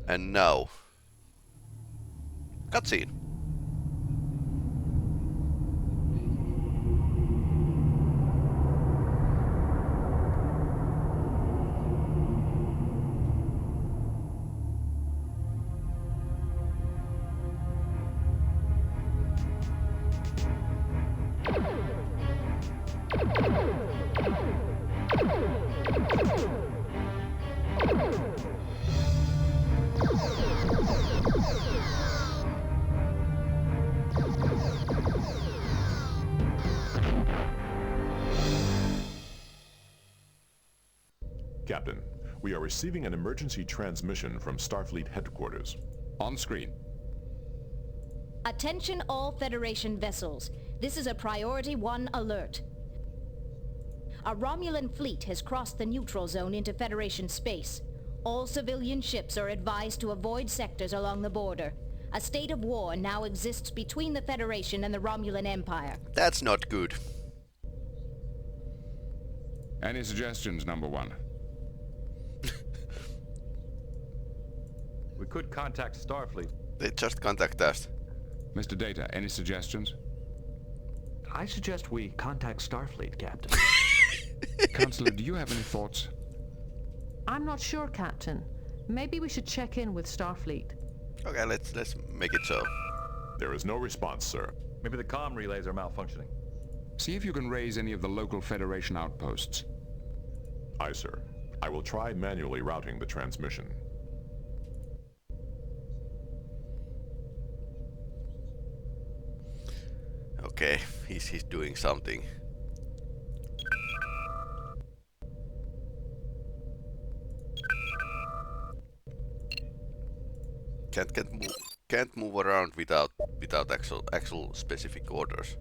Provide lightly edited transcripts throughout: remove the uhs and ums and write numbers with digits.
And now... Cutscene. Captain, we are receiving an emergency transmission from Starfleet headquarters. On screen. Attention all Federation vessels. This is a Priority 1 alert. A Romulan fleet has crossed the neutral zone into Federation space. All civilian ships are advised to avoid sectors along the border. A state of war now exists between the Federation and the Romulan Empire. That's not good. Any suggestions, number one? We could contact Starfleet. They just contact us. Mr. Data, any suggestions? I suggest we contact Starfleet, Captain. Counselor, do you have any thoughts? I'm not sure, Captain. Maybe we should check in with Starfleet. Okay, let's make it so. There is no response, sir. Maybe the comm relays are malfunctioning. See if you can raise any of the local Federation outposts. Aye, sir. I will try manually routing the transmission. Okay, he's doing something. Can't move around without actual specific orders.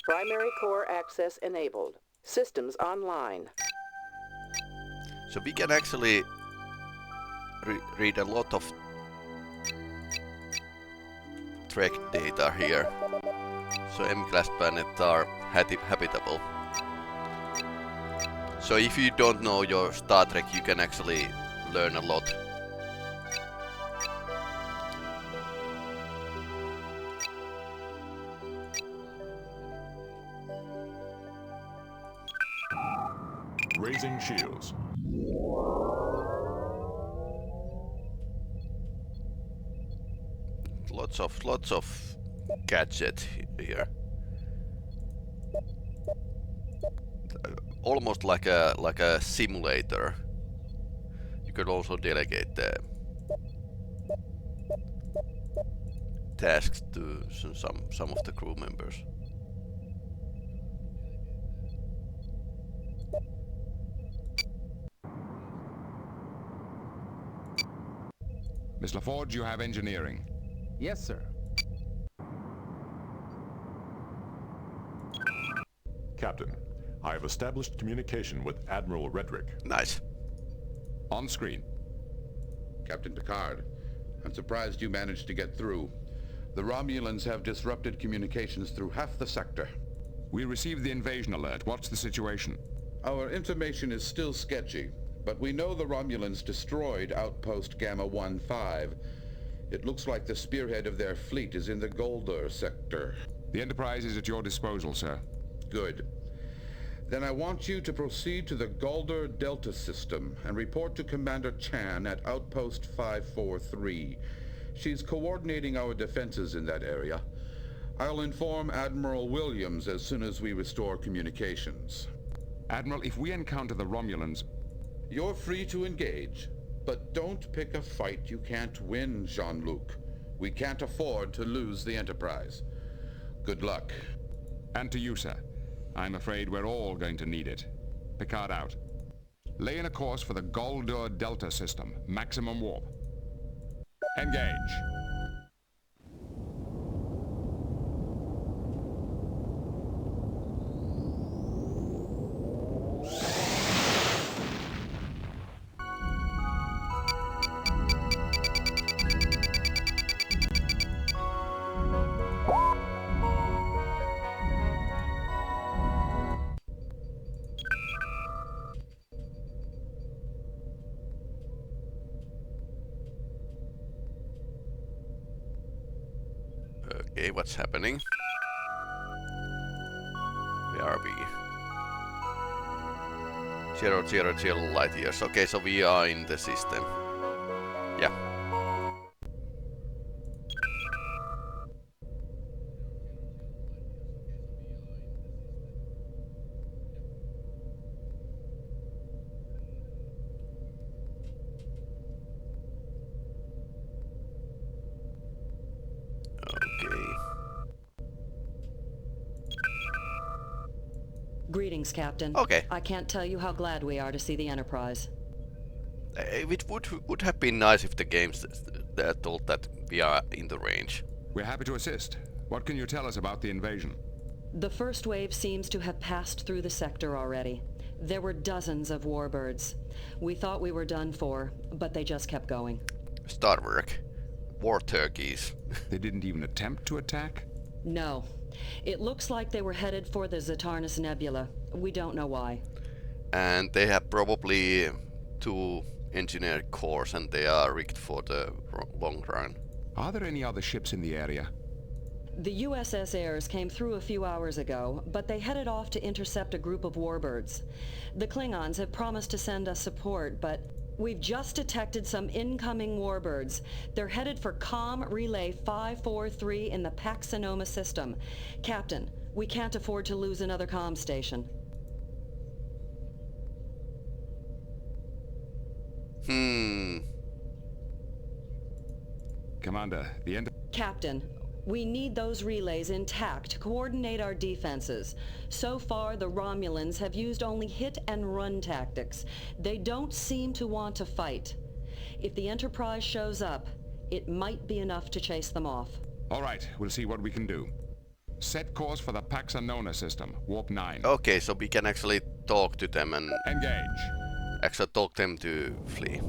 Primary core access enabled. Systems online. So we can actually read a lot of Trek data here. So M-class planets are habitable. So if you don't know your Star Trek, you can actually learn a lot. Raising shields. Lots of gadgets here. Almost like a simulator. You could also delegate the tasks to some of the crew members. Miss LaForge, you have engineering. Yes, sir. Captain, I have established communication with Admiral Redrick. Nice. On screen. Captain Picard, I'm surprised you managed to get through. The Romulans have disrupted communications through half the sector. We received the invasion alert. What's the situation? Our information is still sketchy, but we know the Romulans destroyed Outpost Gamma 1-5. It looks like the spearhead of their fleet is in the Golder sector. The Enterprise is at your disposal, sir. Good. Then I want you to proceed to the Golder Delta system and report to Commander Chan at Outpost 543. She's coordinating our defenses in that area. I'll inform Admiral Williams as soon as we restore communications. Admiral, if we encounter the Romulans... You're free to engage, but don't pick a fight you can't win, Jean-Luc. We can't afford to lose the Enterprise. Good luck. And to you, sir. I'm afraid we're all going to need it. Picard out. Lay in a course for the Golder Delta system. Maximum warp. Engage. Okay, what's happening? Where are we? 000 light years. Okay, so we are in the system. Yeah. Greetings, Captain. Okay. I can't tell you how glad we are to see the Enterprise. It would have been nice if the games told that we are in the range. We're happy to assist. What can you tell us about the invasion? The first wave seems to have passed through the sector already. There were dozens of warbirds. We thought we were done for, but they just kept going. Star work. War turkeys. They didn't even attempt to attack? No. It looks like they were headed for the Zatarnus Nebula. We don't know why. And they have probably 2 engineered cores and they are rigged for the long run. Are there any other ships in the area? The USS Ayres came through a few hours ago, but they headed off to intercept a group of warbirds. The Klingons have promised to send us support, but we've just detected some incoming warbirds. They're headed for COM Relay 543 in the Pax-Sonoma system. Captain, we can't afford to lose another comm station. Commander, the end... Captain, we need those relays intact to coordinate our defenses. So far, the Romulans have used only hit-and-run tactics. They don't seem to want to fight. If the Enterprise shows up, it might be enough to chase them off. All right, we'll see what we can do. Set course for the Pax-Sonoma system, Warp 9. Okay, so we can actually talk to them and... Engage. Actually talk them to flee.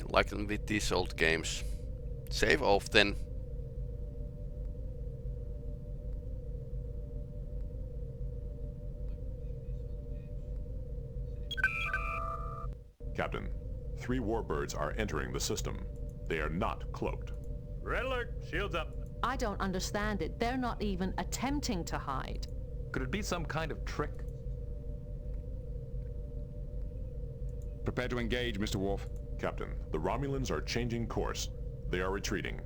Like with these old games, save often. Captain, 3 warbirds are entering the system. They are not cloaked. Red alert! Shields up! I don't understand it. They're not even attempting to hide. Could it be some kind of trick? Prepare to engage, Mr. Worf. Captain, the Romulans are changing course. They are retreating.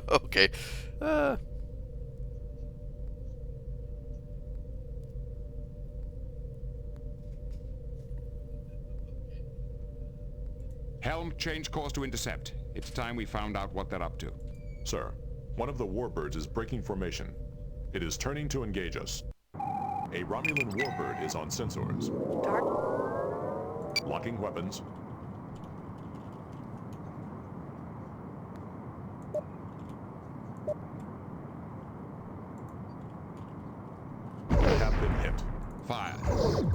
Okay. Helm, change course to intercept. It's time we found out what they're up to. Sir, one of the warbirds is breaking formation. It is turning to engage us. A Romulan warbird is on sensors. Locking weapons. Have been hit. Fire.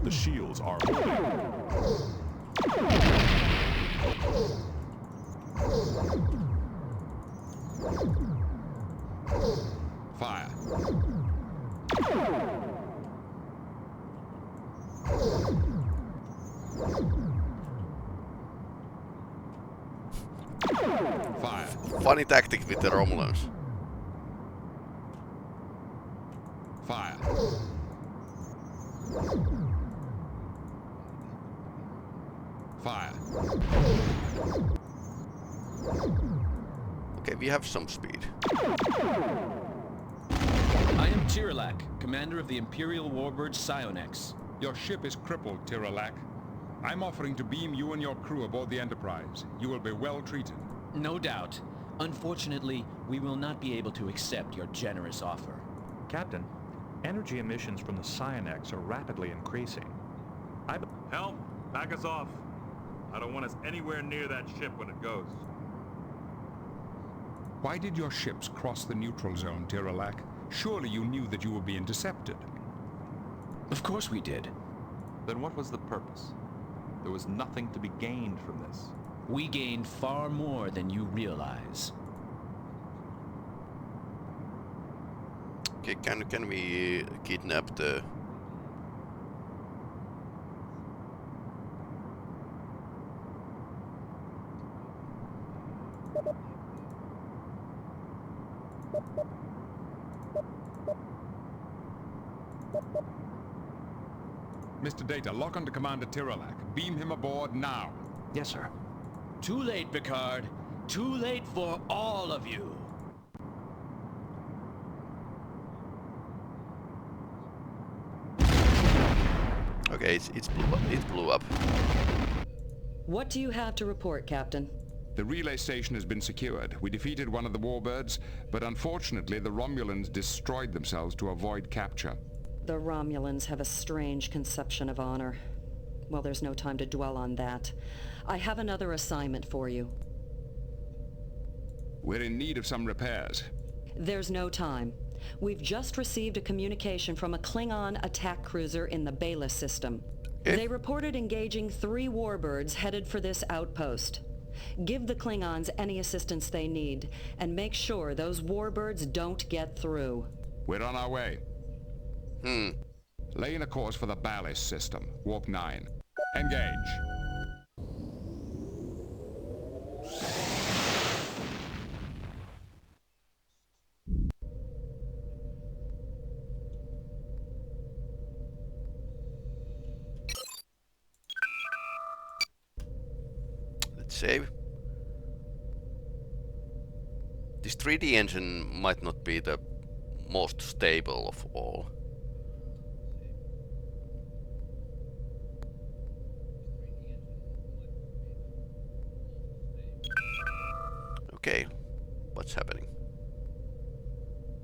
The shields are moving. Fire. Fire. Funny tactic with the Romulans. Fire. Fire. Okay, we have some speed. I am Tiralak, commander of the Imperial Warbird Psionex. Your ship is crippled, Tiralak. I'm offering to beam you and your crew aboard the Enterprise. You will be well treated. No doubt. Unfortunately, we will not be able to accept your generous offer. Captain, energy emissions from the Psionex are rapidly increasing. Helm, back us off. I don't want us anywhere near that ship when it goes. Why did your ships cross the neutral zone, Tiralak? Surely you knew that you would be intercepted. Of course we did. Then what was the purpose? There was nothing to be gained from this. We gained far more than you realize. Okay, can we kidnap the... Mr. Data, lock onto Commander Tirolak. Beam him aboard now. Yes, sir. Too late, Picard. Too late for all of you. Okay, it blew up. What do you have to report, Captain? The relay station has been secured. We defeated one of the warbirds, but unfortunately the Romulans destroyed themselves to avoid capture. The Romulans have a strange conception of honor. Well, there's no time to dwell on that. I have another assignment for you. We're in need of some repairs. There's no time. We've just received a communication from a Klingon attack cruiser in the Bela system. They reported engaging 3 warbirds headed for this outpost. Give the Klingons any assistance they need, and make sure those warbirds don't get through. We're on our way. Lay in a course for the ballast system. Warp 9. Engage. Let's save. This 3D engine might not be the most stable of all. Okay, what's happening?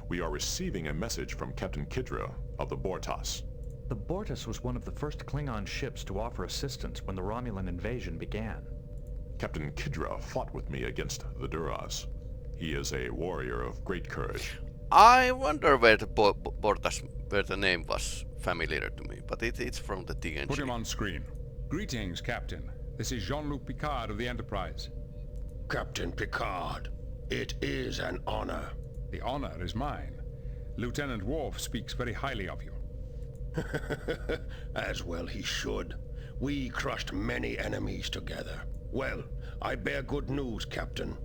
We are receiving a message from Captain Kidra of the Bortas. The Bortas was one of the first Klingon ships to offer assistance when the Romulan invasion began. Captain Kidra fought with me against the Duras. He is a warrior of great courage. I wonder where the Bortas, where the name was familiar to me, but it's from the TNG. Put him on screen. Greetings, Captain. This is Jean-Luc Picard of the Enterprise. Captain Picard, it is an honor. The honor is mine. Lieutenant Worf speaks very highly of you. As well he should. We crushed many enemies together. Well, I bear good news, Captain.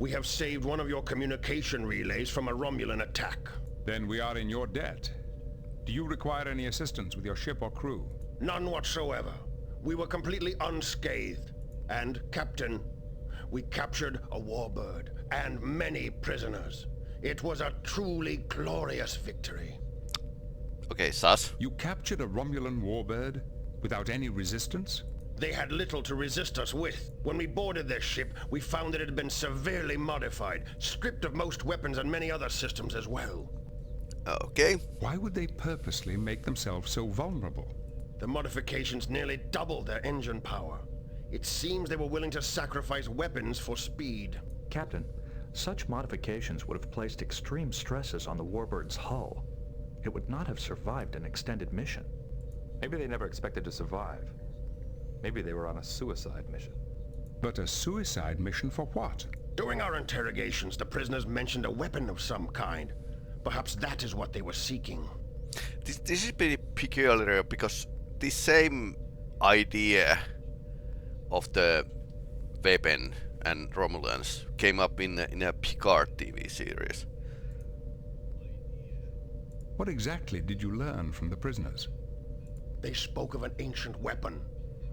We have saved one of your communication relays from a Romulan attack. Then we are in your debt. Do you require any assistance with your ship or crew? None whatsoever. We were completely unscathed. And, Captain, we captured a warbird and many prisoners. It was a truly glorious victory. Okay, sus. You captured a Romulan warbird without any resistance? They had little to resist us with. When we boarded their ship, we found that it had been severely modified, stripped of most weapons and many other systems as well. Okay. Why would they purposely make themselves so vulnerable? The modifications nearly doubled their engine power. It seems they were willing to sacrifice weapons for speed. Captain, such modifications would have placed extreme stresses on the warbird's hull. It would not have survived an extended mission. Maybe they never expected to survive. Maybe they were on a suicide mission. But a suicide mission for what? During our interrogations, the prisoners mentioned a weapon of some kind. Perhaps that is what they were seeking. This is pretty peculiar because the same idea of the weapon and Romulans came up in a Picard TV series. What exactly did you learn from the prisoners? They spoke of an ancient weapon,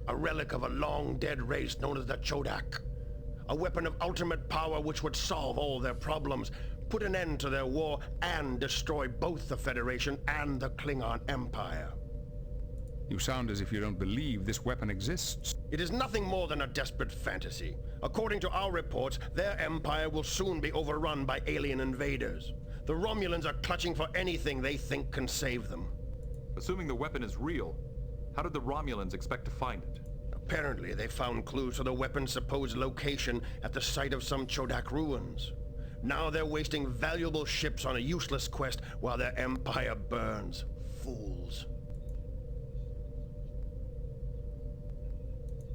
a relic of a long-dead race known as the Chodak. A weapon of ultimate power which would solve all their problems, put an end to their war, and destroy both the Federation and the Klingon Empire. You sound as if you don't believe this weapon exists. It is nothing more than a desperate fantasy. According to our reports, their empire will soon be overrun by alien invaders. The Romulans are clutching for anything they think can save them. Assuming the weapon is real, how did the Romulans expect to find it? Apparently, they found clues to the weapon's supposed location at the site of some Chodak ruins. Now they're wasting valuable ships on a useless quest while their empire burns. Fools.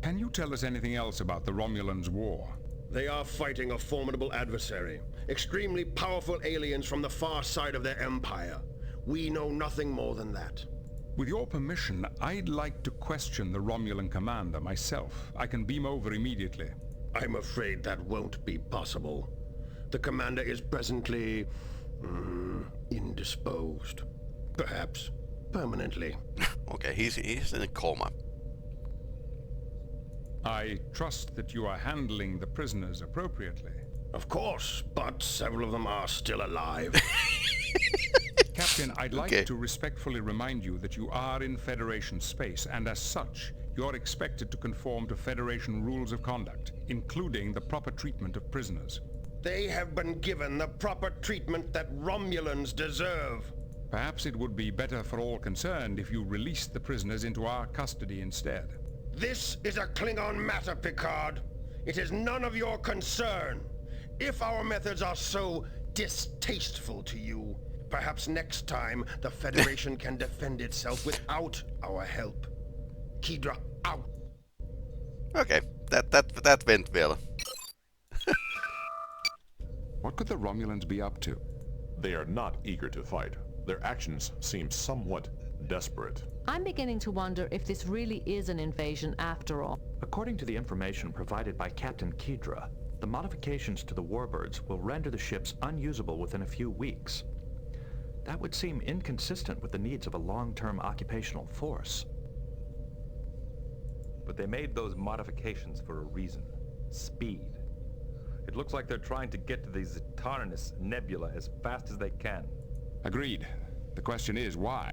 Can you tell us anything else about the Romulans' war? They are fighting a formidable adversary. Extremely powerful aliens from the far side of their empire. We know nothing more than that. With your permission, I'd like to question the Romulan commander myself. I can beam over immediately. I'm afraid that won't be possible. The commander is presently... indisposed. Perhaps permanently. Okay, he's in a coma. I trust that you are handling the prisoners appropriately. Of course, but several of them are still alive. Captain, I'd like to respectfully remind you that you are in Federation space, and as such, you're expected to conform to Federation rules of conduct, including the proper treatment of prisoners. They have been given the proper treatment that Romulans deserve. Perhaps it would be better for all concerned if you released the prisoners into our custody instead. This is a Klingon matter, Picard. It is none of your concern. If our methods are so distasteful to you, perhaps next time the Federation can defend itself without our help. Kidra, out! Okay, that went well. What could the Romulans be up to? They are not eager to fight. Their actions seem somewhat desperate. I'm beginning to wonder if this really is an invasion after all. According to the information provided by Captain Kidra, the modifications to the warbirds will render the ships unusable within a few weeks. That would seem inconsistent with the needs of a long-term occupational force. But they made those modifications for a reason. Speed. It looks like they're trying to get to the Zatarnis Nebula as fast as they can. Agreed. The question is, why?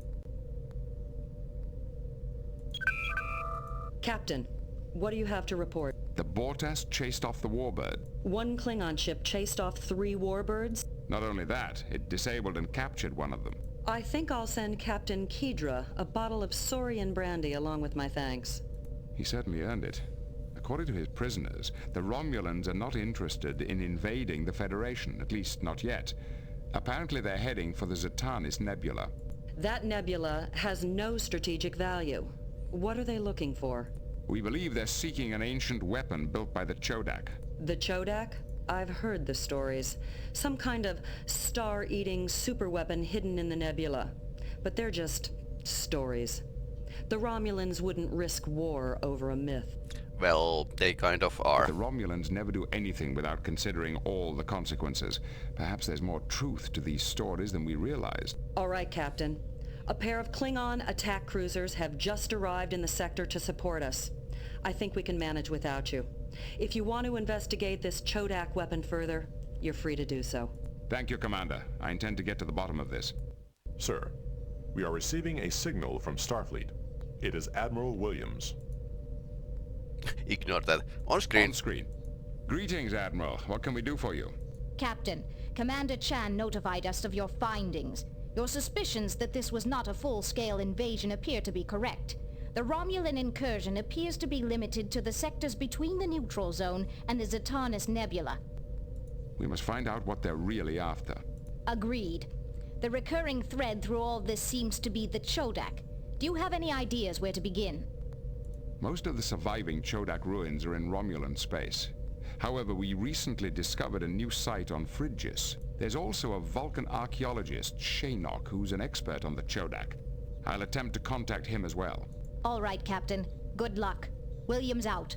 Captain, what do you have to report? The Bortas chased off the warbird. One Klingon ship chased off 3 warbirds? Not only that, it disabled and captured one of them. I think I'll send Captain Kidra a bottle of Saurian brandy along with my thanks. He certainly earned it. According to his prisoners, the Romulans are not interested in invading the Federation, at least not yet. Apparently they're heading for the Zatarnis Nebula. That nebula has no strategic value. What are they looking for? We believe they're seeking an ancient weapon built by the Chodak. The Chodak? I've heard the stories. Some kind of star-eating superweapon hidden in the nebula. But they're just stories. The Romulans wouldn't risk war over a myth. Well, they kind of are. The Romulans never do anything without considering all the consequences. Perhaps there's more truth to these stories than we realized. All right, Captain. A pair of Klingon attack cruisers have just arrived in the sector to support us. I think we can manage without you. If you want to investigate this Chodak weapon further, you're free to do so. Thank you, Commander. I intend to get to the bottom of this. Sir, we are receiving a signal from Starfleet. It is Admiral Williams. Ignore that. On screen. On screen. Greetings, Admiral. What can we do for you? Captain, Commander Chan notified us of your findings. Your suspicions that this was not a full-scale invasion appear to be correct. The Romulan incursion appears to be limited to the sectors between the neutral zone and the Zatarnis Nebula. We must find out what they're really after. Agreed. The recurring thread through all this seems to be the Chodak. Do you have any ideas where to begin? Most of the surviving Chodak ruins are in Romulan space. However, we recently discovered a new site on Frigis. There's also a Vulcan archaeologist, Shaynok, who's an expert on the Chodak. I'll attempt to contact him as well. All right, Captain. Good luck. Williams out.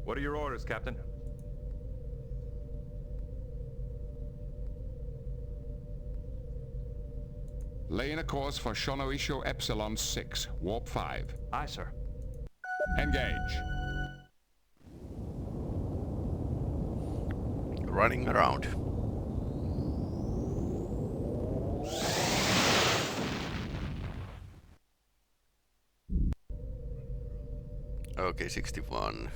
What are your orders, Captain? Laying a course for Shonoisho Epsilon 6, Warp 5. Aye, sir. Engage. Running around. Okay, 61.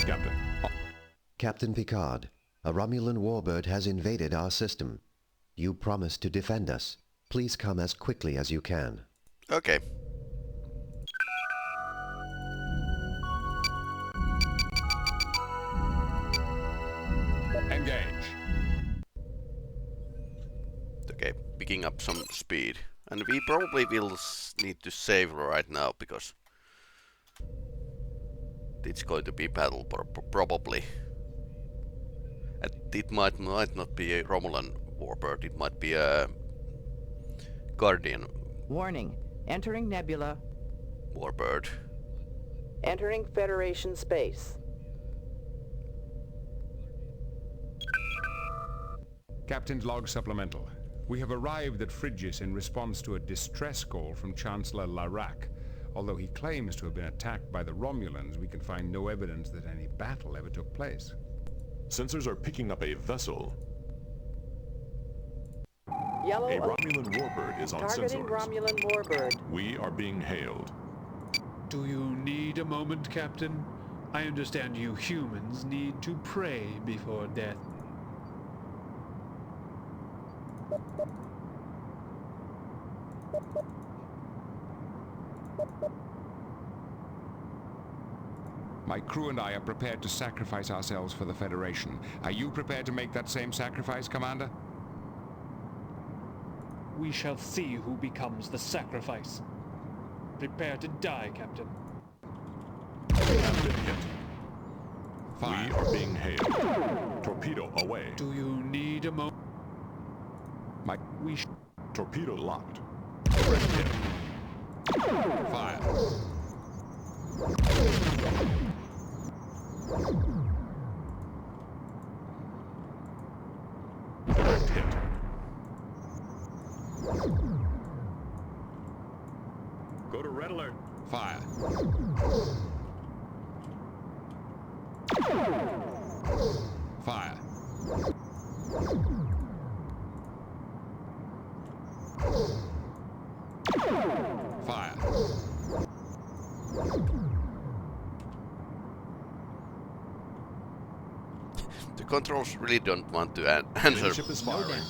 Captain. Captain Picard, a Romulan warbird has invaded our system. You promised to defend us. Please come as quickly as you can. Okay. Engage. And we probably will need to save right now, because it's going to be battle, probably. And it might not be a Romulan warbird, it might be a Guardian Warning. Entering nebula. warbird. Entering Federation space. Captain's log supplemental. We have arrived at Phrygius in response to a distress call from Chancellor Larac. Although he claims to have been attacked by the Romulans, we can find no evidence that any battle ever took place. Sensors are picking up a vessel. Yellow A Romulan warbird is on targeting sensors. Romulan warbird. We are being hailed. Do you need a moment, Captain? I understand you humans need to pray before death. My crew and I are prepared to sacrifice ourselves for the Federation. Are you prepared to make that same sacrifice, Commander? We shall see who becomes the sacrifice. Prepare to die, Captain. We have been hit. Fire. We are being hailed. Torpedo away. Do you need a moment? Torpedo locked. Red hit. Fire. Direct hit. Go to red alert. Fire. Fire. Fire. The controls really don't want to answer. The ship is firing.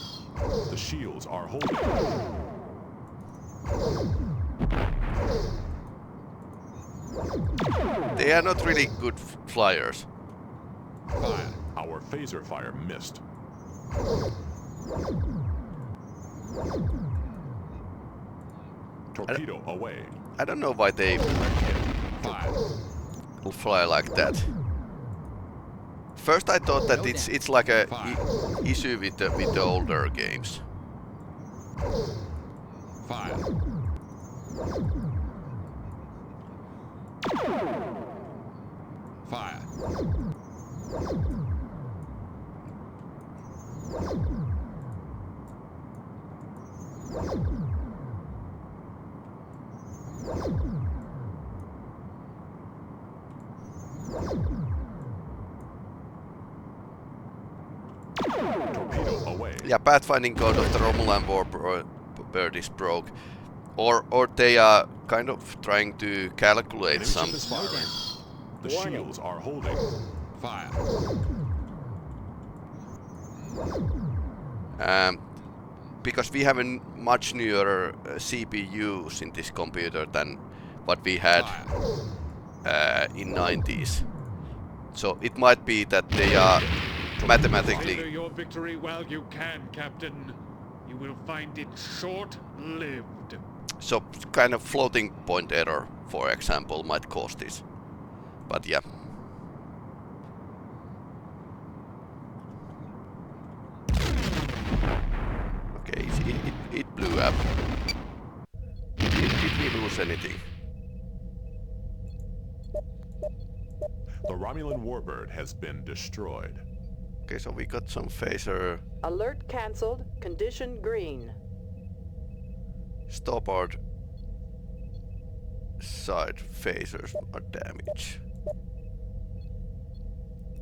The shields are holding. They are not really good flyers. Fire. Our phaser fire missed. Torpedo away. I don't know why they will fly like that. First I thought that it's like a issue with the older games. Fire. Fire. Torpedo away. Yeah, pathfinding code of the Romulan warbird is broke. Or they are kind of trying to calculate some. The shields are holding. Fire. Because we have a much newer CPUs in this computer than what we had in 90s. So it might be that they are mathematically. Surrender your victory while you can, Captain. You will find it short-lived. So kind of floating point error, for example, might cause this. But yeah. Okay, it blew up. Did we lose anything? The Romulan warbird has been destroyed. Okay, so we got some phaser. Alert cancelled. Condition green. Starboard side phasers are damaged.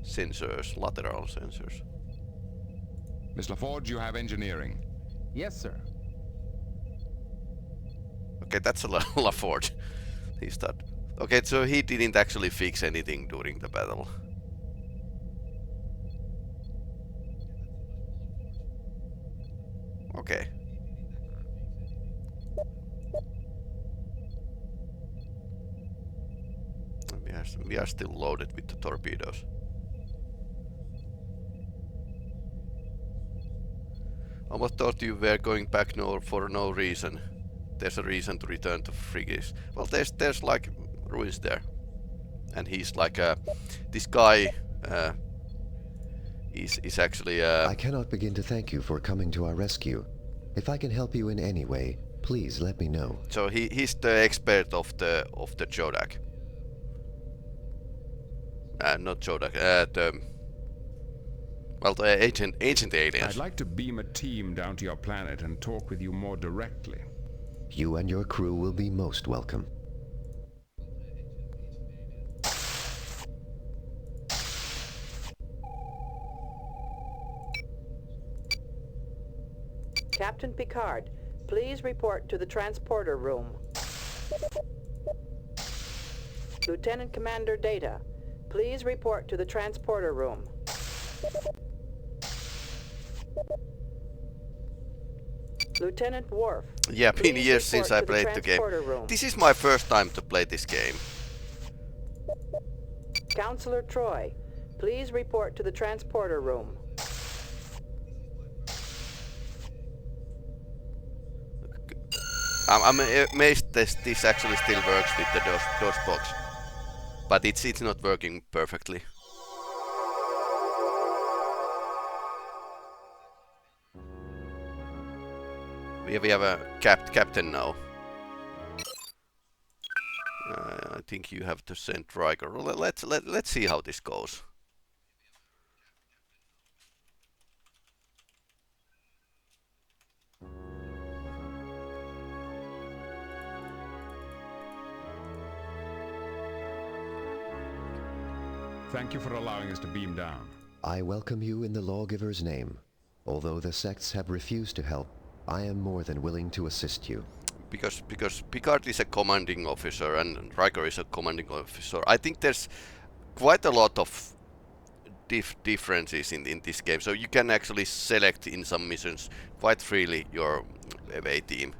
Sensors, lateral sensors. Miss LaForge, you have engineering. Yes, sir. Okay, that's a LaForge. He's that. Okay, so he didn't actually fix anything during the battle. Okay. We are still loaded with the torpedoes. Almost thought you were going back for no reason. there's a reason to return to Frigis. Well, there's like ruins there, and he's like this guy is actually. I cannot begin to thank you for coming to our rescue. If I can help you in any way, please let me know. So he's the expert of the Chodak. Not Chodak. The ancient aliens. I'd like to beam a team down to your planet and talk with you more directly. You and your crew will be most welcome. Captain Picard, please report to the transporter room. Lieutenant Commander Data, please report to the transporter room. Lieutenant Worf. Yeah, been years since I played the game. This is my first time to play this game. Counselor Troy, please report to the transporter room. I'm amazed this actually still works with the DOS box, but it's not working perfectly. We have a captain now. I think you have to send Riker. Let's see how this goes. Thank you for allowing us to beam down. I welcome you in the Lawgiver's name. Although the sects have refused to help, I am more than willing to assist you. Because Picard is a commanding officer and Riker is a commanding officer. I think there's quite a lot of differences in this game. So you can actually select in some missions quite freely your away team.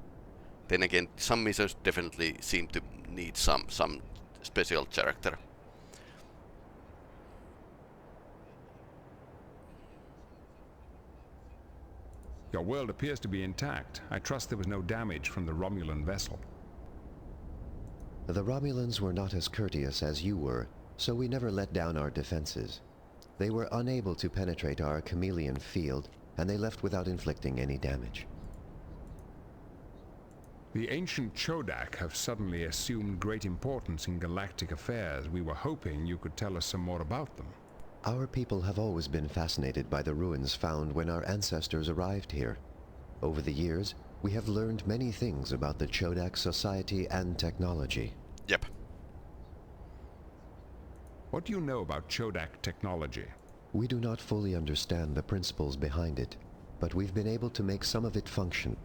Then again, some missions definitely seem to need some special character. Your world appears to be intact. I trust there was no damage from the Romulan vessel. The Romulans were not as courteous as you were, so we never let down our defenses. They were unable to penetrate our chameleon field, and they left without inflicting any damage. The ancient Chodak have suddenly assumed great importance in galactic affairs. We were hoping you could tell us some more about them. Our people have always been fascinated by the ruins found when our ancestors arrived here. Over the years, we have learned many things about the Chodak society and technology. Yep. What do you know about Chodak technology? We do not fully understand the principles behind it, but we've been able to make some of it function.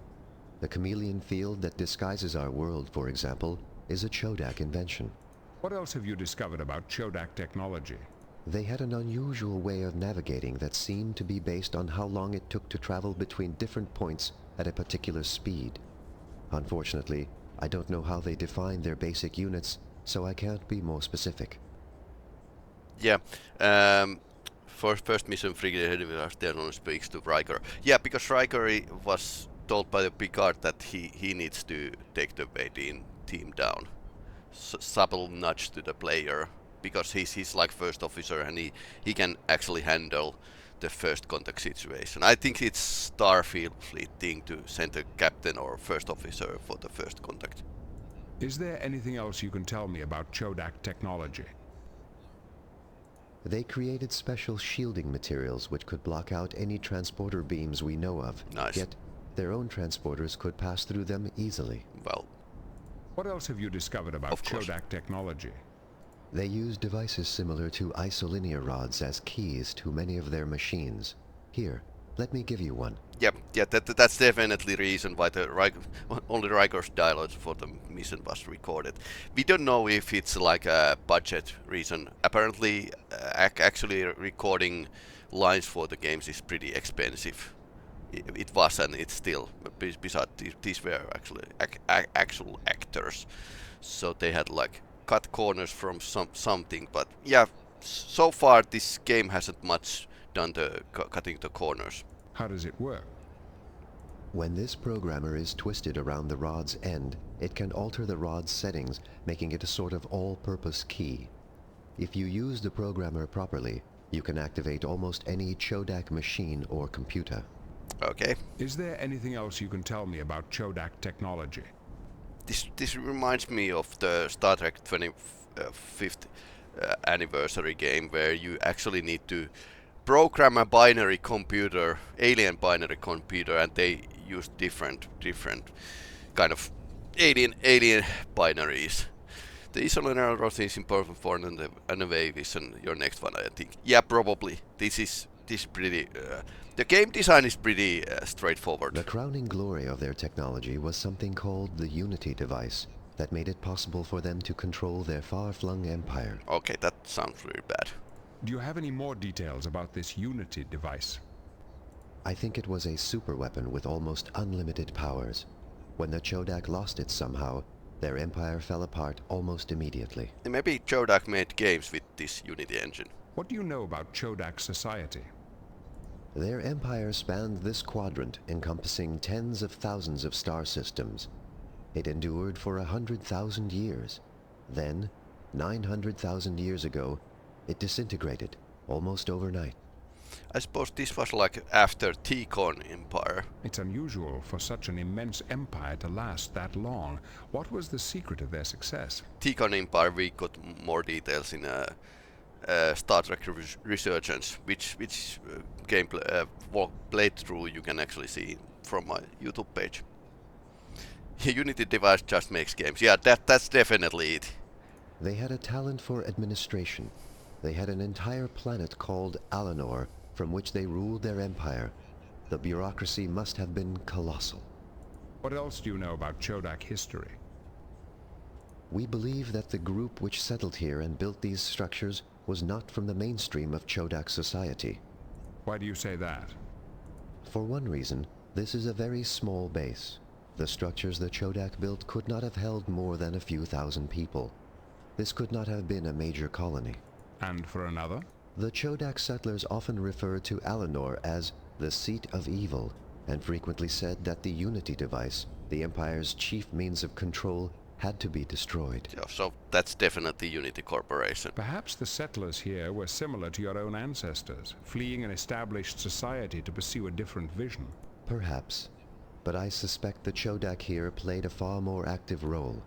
The chameleon field that disguises our world, for example, is a Chodak invention. What else have you discovered about Chodak technology? They had an unusual way of navigating that seemed to be based on how long it took to travel between different points at a particular speed. Unfortunately, I don't know how they define their basic units, so I can't be more specific. Yeah, first mission Frigate Headmaster speaks to Riker. Yeah, because Riker was told by the Picard that he needs to take the away team down. Subtle nudge to the player. Because he's like first officer and he can actually handle the first contact situation. I think it's Starfleet thing to send a captain or first officer for the first contact. Is there anything else you can tell me about Chodak technology? They created special shielding materials which could block out any transporter beams we know of. Nice. Yet, their own transporters could pass through them easily. Well. What else have you discovered about Chodak technology? They use devices similar to isolinear rods as keys to many of their machines. Here, let me give you one. Yep, yeah, that's definitely the reason why only Riker's dialogue for the mission was recorded. We don't know if it's like a budget reason. Apparently, actually recording lines for the games is pretty expensive. It was and it's still. Besides, these were actually actual actors, so they had like cut corners from something, but yeah, so far this game hasn't much done the cutting the corners. How does it work? When this programmer is twisted around the rod's end, it can alter the rod's settings, making it a sort of all-purpose key. If you use the programmer properly, you can activate almost any Chodak machine or computer. Okay. Is there anything else you can tell me about Chodak technology? This reminds me of the Star Trek 25th anniversary game, where you actually need to program a binary computer, alien binary computer, and they use different kind of alien binaries. The isolinear rod is important for an wave is your next one, I think. Yeah, probably. This is pretty. The game design is pretty straightforward. The crowning glory of their technology was something called the Unity device that made it possible for them to control their far-flung empire. Okay, that sounds really bad. Do you have any more details about this Unity device? I think it was a superweapon with almost unlimited powers. When the Chodak lost it somehow, their empire fell apart almost immediately. Maybe Chodak made games with this Unity engine. What do you know about Chodak society? Their empire spanned this quadrant, encompassing tens of thousands of star systems. It endured for 100,000 years. Then, 900,000 years ago, it disintegrated, almost overnight. I suppose this was like after T-Con Empire. It's unusual for such an immense empire to last that long. What was the secret of their success? T-Con Empire, we got more details in Star Trek Resurgence, which gameplay playthrough you can actually see from my YouTube page. Unity device just makes games. Yeah, that's definitely it. They had a talent for administration. They had an entire planet called Alanor, from which they ruled their empire. The bureaucracy must have been colossal. What else do you know about Chodak history? We believe that the group which settled here and built these structures was not from the mainstream of Chodak society. Why do you say that? For one reason, this is a very small base. The structures the Chodak built could not have held more than a few thousand people. This could not have been a major colony. And for another? The Chodak settlers often referred to Alanor as the seat of evil, and frequently said that the Unity device, the Empire's chief means of control, had to be destroyed. Yeah, so that's definitely Unity Corporation. Perhaps the settlers here were similar to your own ancestors, fleeing an established society to pursue a different vision. Perhaps, but I suspect the Chodak here played a far more active role.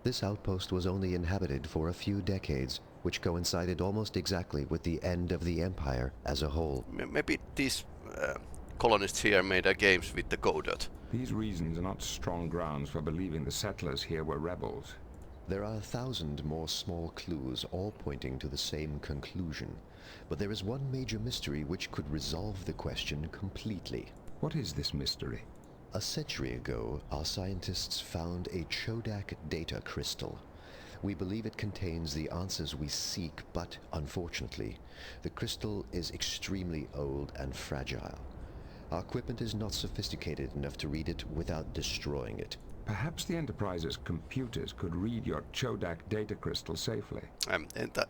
This outpost was only inhabited for a few decades, which coincided almost exactly with the end of the Empire as a whole. Maybe these colonists here made games with the Godot. These reasons are not strong grounds for believing the settlers here were rebels. There are 1,000 more small clues, all pointing to the same conclusion. But there is one major mystery which could resolve the question completely. What is this mystery? A century ago, our scientists found a Chodak data crystal. We believe it contains the answers we seek, but unfortunately, the crystal is extremely old and fragile. Our equipment is not sophisticated enough to read it without destroying it. Perhaps the Enterprise's computers could read your Chodak data crystal safely.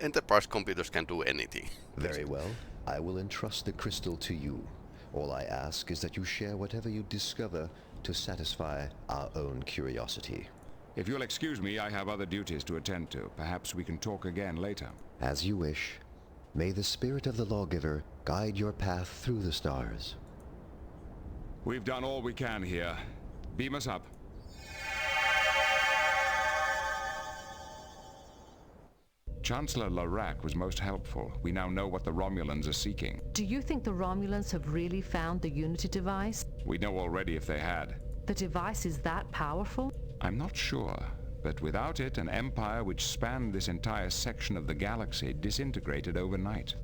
Enterprise computers can do anything. Very well. I will entrust the crystal to you. All I ask is that you share whatever you discover to satisfy our own curiosity. If you'll excuse me, I have other duties to attend to. Perhaps we can talk again later. As you wish. May the spirit of the Lawgiver guide your path through the stars. We've done all we can here. Beam us up. Chancellor Larac was most helpful. We now know what the Romulans are seeking. Do you think the Romulans have really found the Unity device? We know already if they had. The device is that powerful? I'm not sure, but without it, an empire which spanned this entire section of the galaxy disintegrated overnight.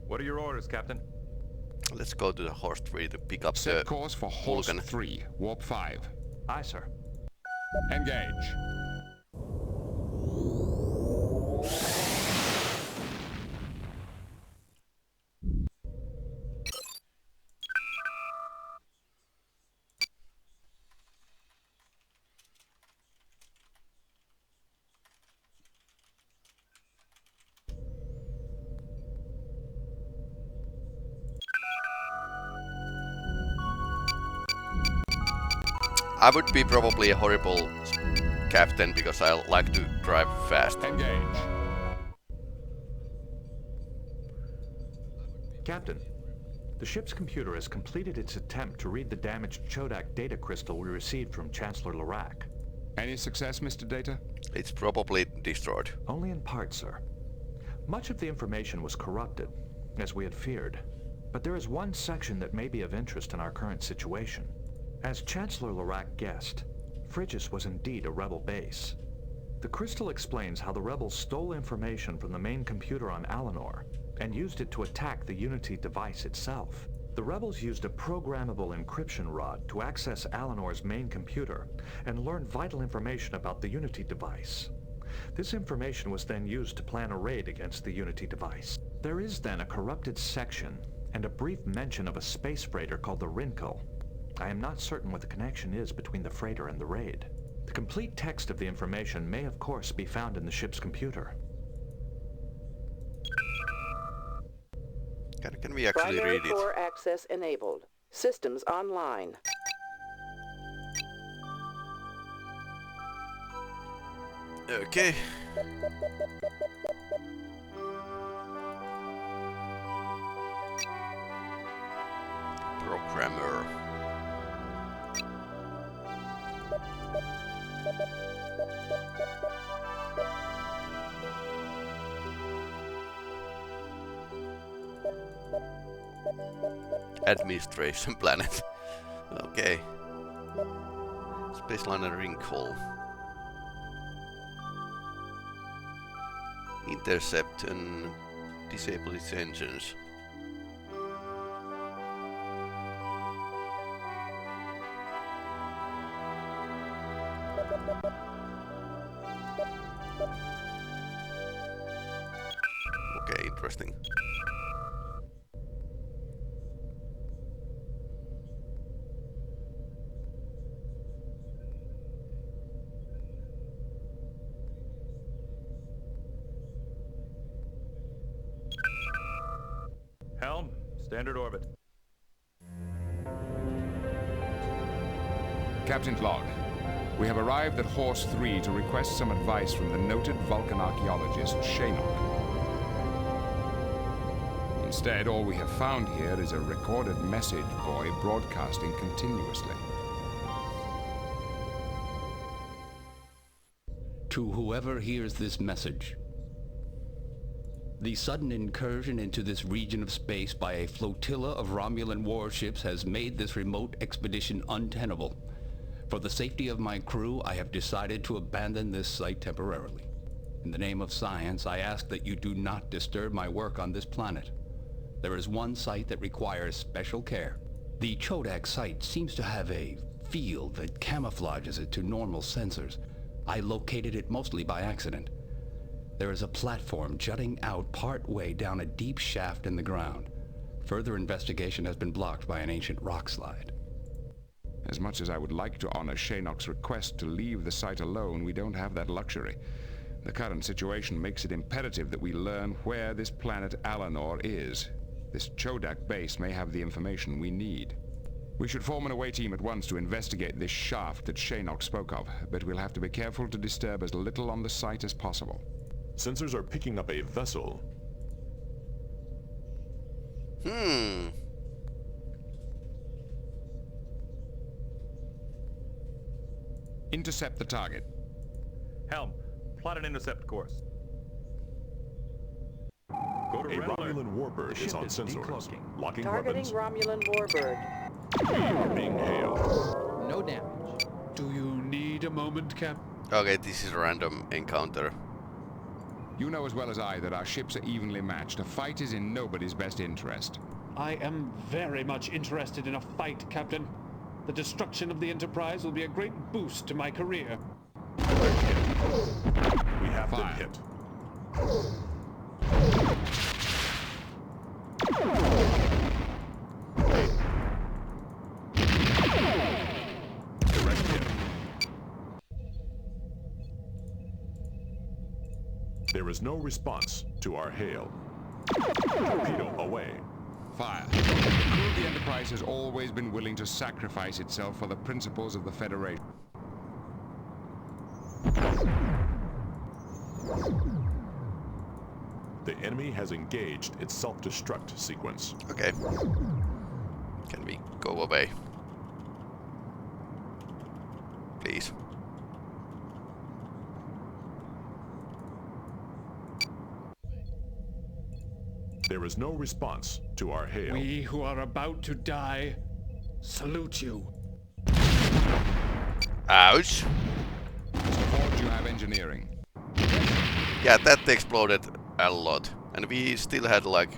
What are your orders, Captain? Let's go to the Horse 3 to pick up Set the course for Horse Vulcan. 3, Warp 5. Aye, sir. Engage. I would be probably a horrible captain because I like to drive fast. Engage. Captain, the ship's computer has completed its attempt to read the damaged Chodak data crystal we received from Chancellor Lirac. Any success, Mr. Data? It's probably destroyed. Only in part, sir. Much of the information was corrupted, as we had feared. But there is one section that may be of interest in our current situation. As Chancellor Lirac guessed, Frigis was indeed a rebel base. The crystal explains how the rebels stole information from the main computer on Alinor and used it to attack the Unity device itself. The rebels used a programmable encryption rod to access Alinor's main computer and learn vital information about the Unity device. This information was then used to plan a raid against the Unity device. There is then a corrupted section and a brief mention of a space freighter called the Rinkel. I am not certain what the connection is between the freighter and the raid. The complete text of the information may of course be found in the ship's computer. Can we actually Primary read it? core access enabled. Systems online. Okay. Programmer. Administration planet. Okay. Spaceliner Rinkel. Intercept and disable its engines. Okay, interesting. Helm, standard orbit. Captain's log. We have arrived at Horse 3 to request some advice from the noted Vulcan archaeologist, Shaynok. Instead, all we have found here is a recorded message buoy broadcasting continuously. To whoever hears this message, the sudden incursion into this region of space by a flotilla of Romulan warships has made this remote expedition untenable. For the safety of my crew, I have decided to abandon this site temporarily. In the name of science, I ask that you do not disturb my work on this planet. There is one site that requires special care. The Chodak site seems to have a field that camouflages it to normal sensors. I located it mostly by accident. There is a platform jutting out part way down a deep shaft in the ground. Further investigation has been blocked by an ancient rock slide. As much as I would like to honor Shaynok's request to leave the site alone, we don't have that luxury. The current situation makes it imperative that we learn where this planet Alinor is. This Chodak base may have the information we need. We should form an away team at once to investigate this shaft that Shaynok spoke of, but we'll have to be careful to disturb as little on the site as possible. Sensors are picking up a vessel. Intercept the target. Helm, plot an intercept course. Go to A red alert. Romulan warbird is on sensors. Locking Targeting weapons. Romulan warbird. Being hailed. No damage. Do you need a moment, Cap? Okay, this is a random encounter. You know as well as I that our ships are evenly matched. A fight is in nobody's best interest. I am very much interested in a fight, Captain. The destruction of the Enterprise will be a great boost to my career. We have been hit. Direct hit. There is no response to our hail. Torpedo away. fire. The crew of the Enterprise has always been willing to sacrifice itself for the principles of the Federation. The enemy has engaged its self-destruct sequence. Okay. Can we go away? Please. There is no response to our hail. We who are about to die salute you. Ouch. Mr. Ford, you have engineering. Yeah, that exploded a lot. And we still had like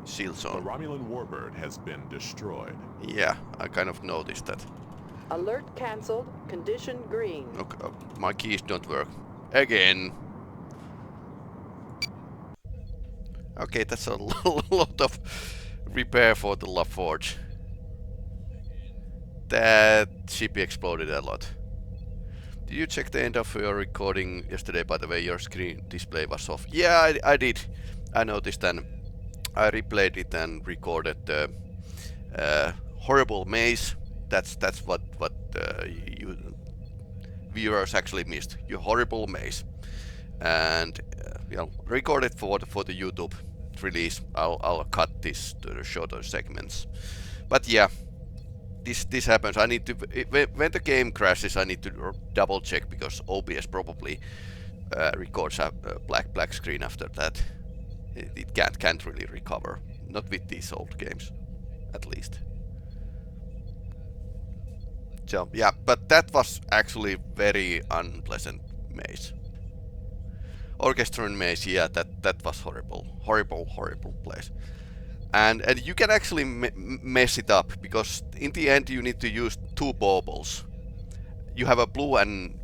shields The on. Romulan warbird has been destroyed. Yeah, I kind of noticed that. Alert cancelled. Condition green. Okay, my keys don't work. Again. Okay, that's a lot of repair for the LaForge. That ship exploded a lot. Did you check the end of your recording yesterday? By the way, your screen display was off. Yeah, I did. I noticed, and I replayed it and recorded the horrible maze. That's what you viewers actually missed. Your horrible maze, and record it for the YouTube release. I'll cut this to the shorter segments. But yeah, this happens. I need to when the game crashes, I need to double check because OBS probably records a black screen after that. It can't really recover. Not with these old games, at least. So yeah, but that was actually very unpleasant maze. Orchestron maze, yeah, that was horrible place. And you can actually mess it up because in the end you need to use two baubles. You have a blue and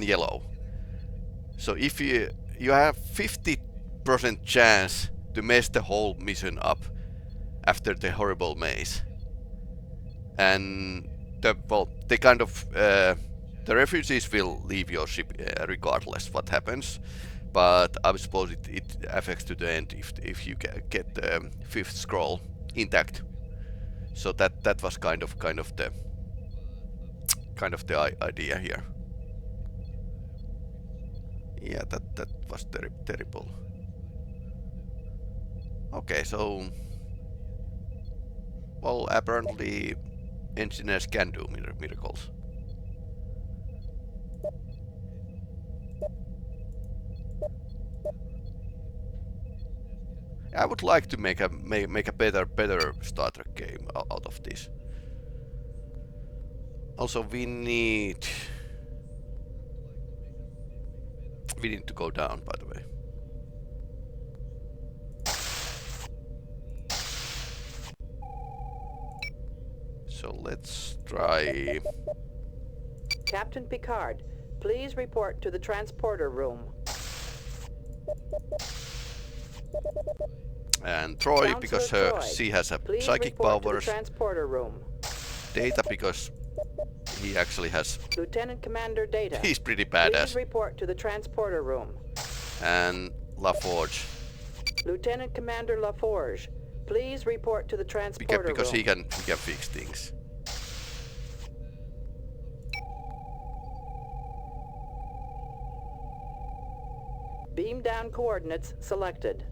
yellow. So if you have 50% chance to mess the whole mission up after the horrible maze. And they kind of the refugees will leave your ship regardless what happens, but I suppose it affects to the end if you get the fifth scroll intact. So that was kind of the idea here. Yeah, that was terrible. Okay, so well, apparently engineers can do miracles. I would like to make a better Star Trek game out of this. Also, we need to go down, by the way. So let's try. Captain Picard, please report to the transporter room. And Troy, Counselor because Troy, she has a please psychic report to the powers. transporter room. Data, because he actually has. Lieutenant Commander Data. He's pretty badass. Please report to the transporter room. And LaForge. Lieutenant Commander LaForge, please report to the transporter Because room. he can fix things. Beam down coordinates selected.